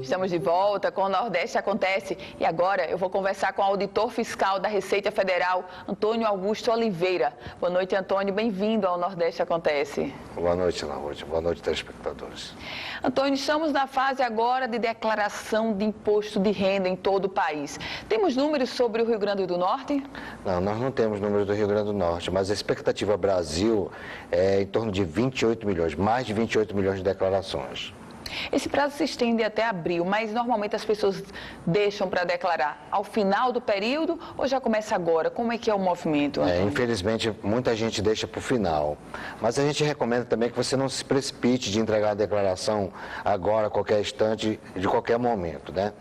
Estamos de volta com o Nordeste Acontece e agora eu vou conversar com o auditor fiscal da Receita Federal, Antônio Augusto Oliveira. Boa noite, Antônio. Bem-vindo ao Nordeste Acontece. Boa noite, Ana Ruth. Boa noite, telespectadores. Antônio, estamos na fase agora de declaração de imposto de renda em todo o país. Temos números sobre o Rio Grande do Norte? Não, nós não temos números do Rio Grande do Norte, mas a expectativa Brasil é em torno de 28 milhões, mais de 28 milhões de declarações. Esse prazo se estende até abril, mas normalmente as pessoas deixam para declarar ao final do período ou já começa agora? Como é que é o movimento? Infelizmente, muita gente deixa para o final, mas a gente recomenda também que você não se precipite de entregar a declaração agora, a qualquer instante, de qualquer momento, né?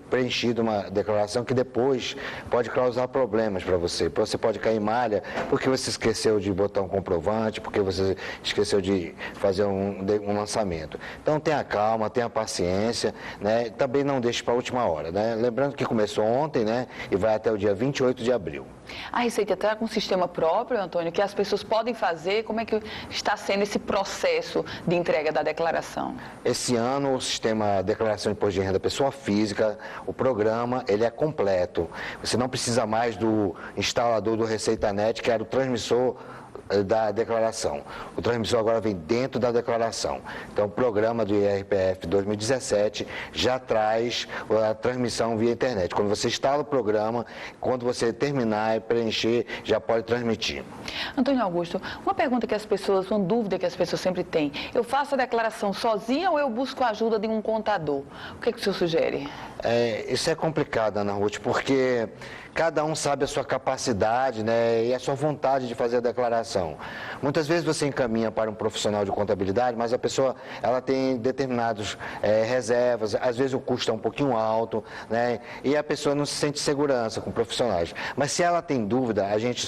Preenchido uma declaração que depois pode causar problemas para você. Você pode cair em malha porque você esqueceu de botar um comprovante, porque você esqueceu de fazer um lançamento. Então, tenha calma, tenha paciência, né? Também não deixe para a última hora, né? Lembrando que começou ontem, né? E vai até o dia 28 de abril. A Receita está com um sistema próprio, Antônio, que as pessoas podem fazer? Como é que está sendo esse processo de entrega da declaração? Esse ano, o sistema Declaração de Imposto de Renda Pessoa Física, o programa, ele é completo. Você não precisa mais do instalador do ReceitaNet, que era o transmissor da declaração. O transmissor agora vem dentro da declaração. Então, o programa do IRPF 2017 já traz a transmissão via internet. Quando você instala o programa, quando você terminar e preencher, já pode transmitir. Antônio Augusto, uma dúvida que as pessoas sempre têm. Eu faço a declaração sozinha ou eu busco a ajuda de um contador? O que o senhor sugere? Isso é complicado, Ana Ruth, porque cada um sabe a sua capacidade, né, e a sua vontade de fazer a declaração. Muitas vezes você encaminha para um profissional de contabilidade, mas a pessoa ela tem determinadas reservas, às vezes o custo é um pouquinho alto, né, e a pessoa não se sente segurança com profissionais. Mas se ela tem dúvida, a gente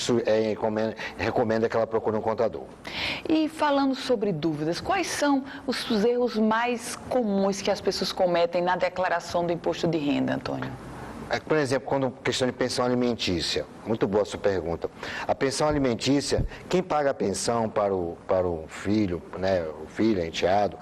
recomenda que ela procure um contador. E falando sobre dúvidas, quais são os erros mais comuns que as pessoas cometem na declaração do imposto de renda, Antônio? Por exemplo, quando questão de pensão alimentícia, muito boa a sua pergunta. A pensão alimentícia, quem paga a pensão para o filho, né, o filho, enteado,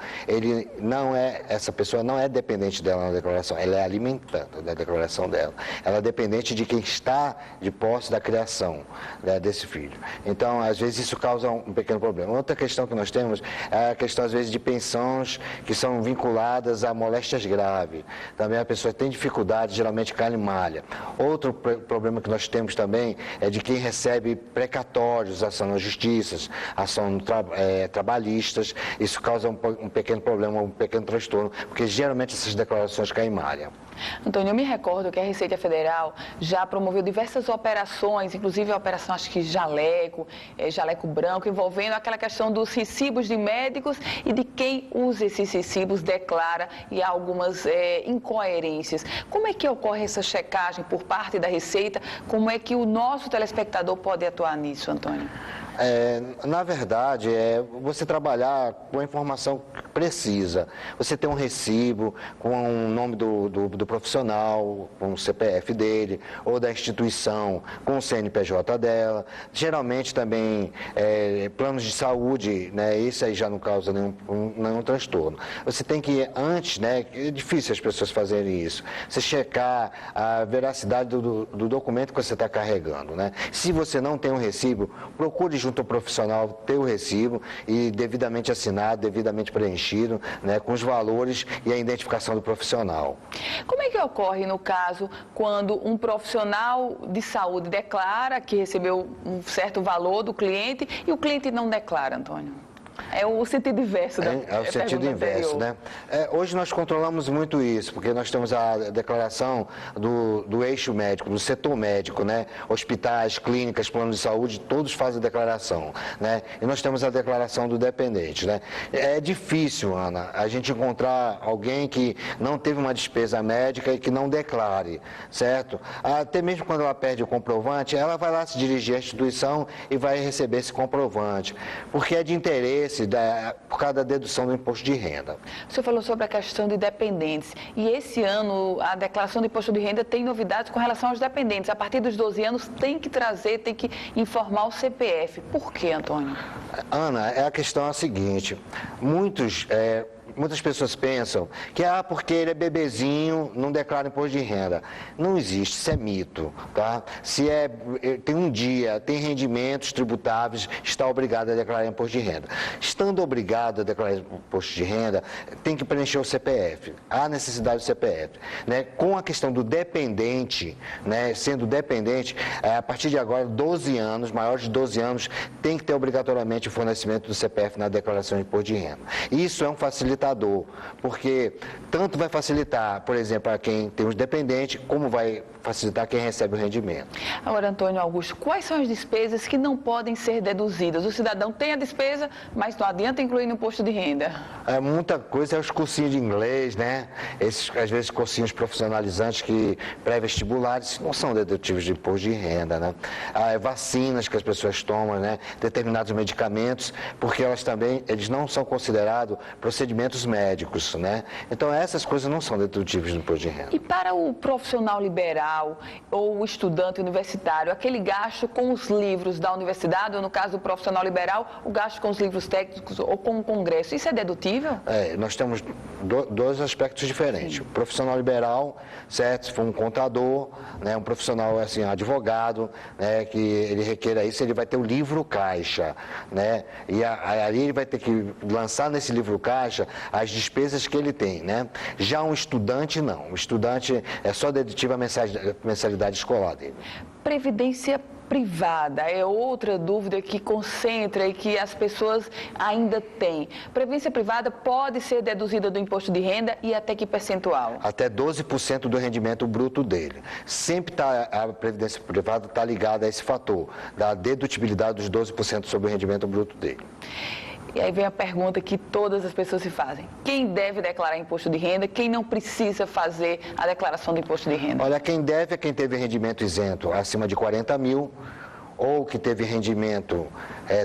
essa pessoa não é dependente dela na declaração, ela é alimentando da declaração dela. Ela é dependente de quem está de posse da criação, né, desse filho. Então, às vezes, isso causa um pequeno problema. Outra questão que nós temos é a questão, às vezes, de pensões que são vinculadas a moléstias graves. Também a pessoa tem dificuldade, geralmente cai em malha. Outro problema que nós temos também é de quem recebe precatórios, ação na justiça, ação trabalhistas. Isso causa um pequeno problema, um pequeno transtorno, porque geralmente essas declarações caem em malha. Antônio, eu me recordo que a Receita Federal já promoveu diversas operações, inclusive a operação, acho que jaleco branco, envolvendo aquela questão dos recibos de médicos e de quem usa esses recibos declara e há algumas incoerências. Como é que ocorre essa checagem por parte da Receita? Como é que o nosso telespectador pode atuar nisso, Antônio? Na verdade, você trabalhar com a informação precisa. Você tem um recibo com o nome do profissional, com o CPF dele, ou da instituição, com o CNPJ dela. Geralmente também planos de saúde, né, isso aí já não causa nenhum transtorno. Você tem que, antes, né, é difícil as pessoas fazerem isso, você checar a veracidade do documento que você está carregando, né? Se você não tem um recibo, procure junto ao profissional ter o recibo e devidamente assinado, devidamente preenchido, né, com os valores e a identificação do profissional. Como é que ocorre no caso quando um profissional de saúde declara que recebeu um certo valor do cliente e o cliente não declara, Antônio? É o sentido inverso da É o sentido inverso, né? Hoje nós controlamos muito isso, porque nós temos a declaração do eixo médico, do setor médico, né? Hospitais, clínicas, planos de saúde, todos fazem a declaração, né? E nós temos a declaração do dependente, né? É difícil, Ana, a gente encontrar alguém que não teve uma despesa médica e que não declare, certo? Até mesmo quando ela perde o comprovante, ela vai lá se dirigir à instituição e vai receber esse comprovante, porque é de interesse por causa da dedução do imposto de renda. O senhor falou sobre a questão de dependentes e esse ano a declaração do imposto de renda tem novidades com relação aos dependentes. A partir dos 12 anos tem que informar o CPF. Por quê, Antônio? Ana, a questão é a seguinte, muitos muitas pessoas pensam que porque ele é bebezinho, não declara imposto de renda. Não existe, isso é mito, tá? Tem um dia, tem rendimentos tributáveis, está obrigado a declarar imposto de renda. Estando obrigado a declarar imposto de renda, tem que preencher o CPF. Há necessidade do CPF, né? Com a questão do dependente, né? Sendo dependente, a partir de agora, 12 anos, maiores de 12 anos, tem que ter obrigatoriamente o fornecimento do CPF na declaração de imposto de renda. Isso é um facilitador, porque tanto vai facilitar, por exemplo, para quem tem os dependentes, como vai facilitar quem recebe o rendimento. Agora, Antônio Augusto, quais são as despesas que não podem ser deduzidas? O cidadão tem a despesa, mas não adianta incluir no imposto de renda. Muita coisa é os cursinhos de inglês, né? Esses, às vezes, cursinhos profissionalizantes que pré-vestibulares não são dedutíveis de imposto de renda, né? Vacinas que as pessoas tomam, né? Determinados medicamentos, porque eles não são considerados procedimentos médicos, né? Então, essas coisas não são dedutíveis do imposto de renda. E para o profissional liberal ou o estudante universitário, aquele gasto com os livros da universidade, ou no caso do profissional liberal, o gasto com os livros técnicos ou com o congresso, isso é dedutível? Nós temos dois aspectos diferentes. Sim. O profissional liberal, certo? Se for um contador, né? Um profissional, assim, advogado, né? Que ele requeira isso, ele vai ter o livro caixa, né? E aí ele vai ter que lançar nesse livro caixa as despesas que ele tem, né? Já um estudante, não. O estudante é só dedutível a mensalidade escolar dele. Previdência privada é outra dúvida que concentra e que as pessoas ainda têm. Previdência privada pode ser deduzida do imposto de renda e até que percentual? Até 12% do rendimento bruto dele. Sempre a previdência privada está ligada a esse fator, da dedutibilidade dos 12% sobre o rendimento bruto dele. E aí vem a pergunta que todas as pessoas se fazem. Quem deve declarar imposto de renda? Quem não precisa fazer a declaração do imposto de renda? Olha, quem deve é quem teve rendimento isento acima de 40 mil, ou que teve rendimento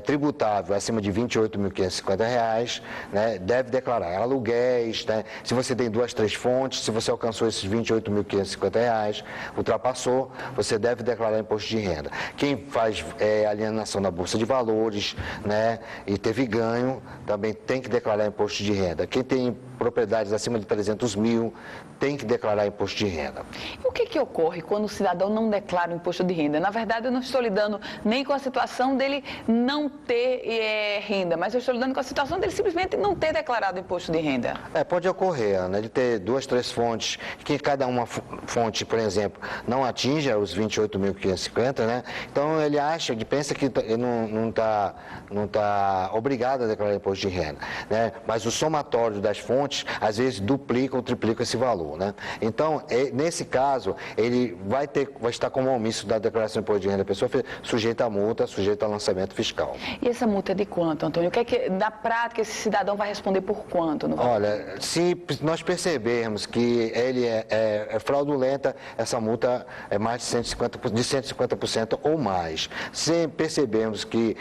tributável acima de R$ 28.550, né, deve declarar aluguéis, né, se você tem 2, 3 fontes, se você alcançou esses R$ 28.550, ultrapassou, você deve declarar imposto de renda. Quem faz alienação na Bolsa de Valores, né, e teve ganho, também tem que declarar imposto de renda. Quem tem propriedades acima de 300 mil, tem que declarar imposto de renda. E o que ocorre quando o cidadão não declara o imposto de renda? Na verdade, eu não estou lidando nem com a situação dele não ter renda, mas eu estou lidando com a situação dele simplesmente não ter declarado o imposto de renda. Pode ocorrer, né, de ter 2, 3 fontes, que cada uma fonte, por exemplo, não atinja os 28.550, né? Então ele pensa que ele não está obrigado a declarar imposto de renda, né? Mas o somatório das fontes, às vezes, duplica ou triplica esse valor, né? Então, nesse caso, ele vai estar como omisso da declaração de imposto de renda da pessoa, sujeita a multa, sujeita a lançamento fiscal. E essa multa é de quanto, Antônio? O que é que, na prática, esse cidadão vai responder por quanto? Olha, se nós percebermos que ele é fraudulenta, essa multa é mais de 150% ou mais. Se percebermos que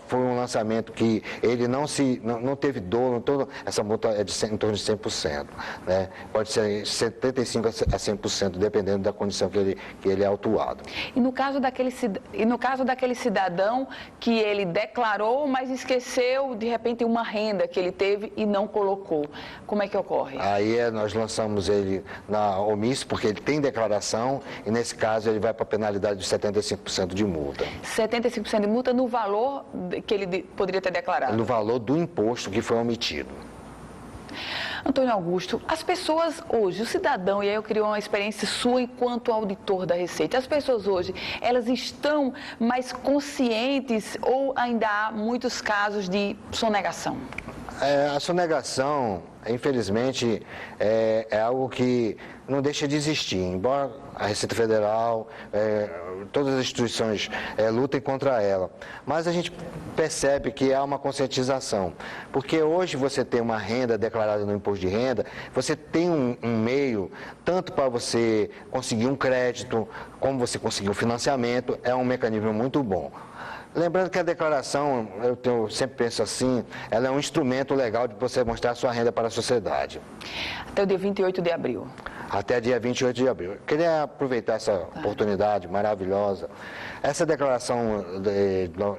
foi um lançamento que ele não teve dolo, essa multa é em torno de 100%, né? Pode ser 75% a 100%, dependendo da condição que ele é autuado. E no caso daquele cidadão que ele declarou, mas esqueceu, de repente, uma renda que ele teve e não colocou, como é que ocorre? Aí nós lançamos ele na omisso, porque ele tem declaração, e nesse caso ele vai para a penalidade de 75% de multa. 75% de multa no valor que ele poderia ter declarado? No valor do imposto que foi omitido. Antônio Augusto, as pessoas hoje, o cidadão, e aí eu queria uma experiência sua enquanto auditor da Receita, as pessoas hoje, elas estão mais conscientes ou ainda há muitos casos de sonegação? A sonegação, infelizmente, é algo que não deixa de existir, embora a Receita Federal, todas as instituições lutem contra ela. Mas a gente percebe que há uma conscientização, porque hoje você tem uma renda declarada no imposto de renda, você tem um meio, tanto para você conseguir um crédito, como você conseguir um financiamento, é um mecanismo muito bom. Lembrando que a declaração, eu sempre penso assim, ela é um instrumento legal de você mostrar sua renda para a sociedade. Até o dia 28 de abril. Até dia 28 de abril. Eu queria aproveitar essa oportunidade maravilhosa. Essa declaração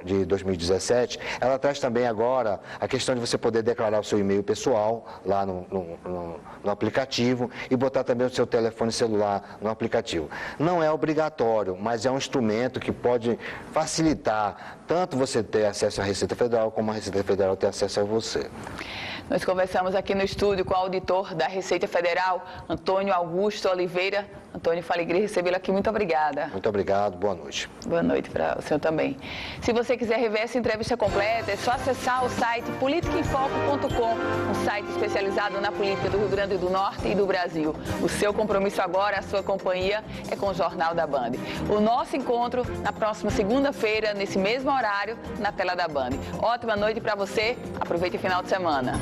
de 2017, ela traz também agora a questão de você poder declarar o seu e-mail pessoal lá no aplicativo e botar também o seu telefone celular no aplicativo. Não é obrigatório, mas é um instrumento que pode facilitar tanto você ter acesso à Receita Federal, como a Receita Federal ter acesso a você. Nós conversamos aqui no estúdio com o auditor da Receita Federal, Antônio Augusto Oliveira. Antônio, fala alegria recebê-lo aqui. Muito obrigada. Muito obrigado. Boa noite. Boa noite para o senhor também. Se você quiser rever essa entrevista completa, é só acessar o site politicaemfoco.com, um site especializado na política do Rio Grande do Norte e do Brasil. O seu compromisso agora, a sua companhia, é com o Jornal da Band. O nosso encontro na próxima segunda-feira, nesse mesmo horário, na tela da Band. Ótima noite para você. Aproveite o final de semana.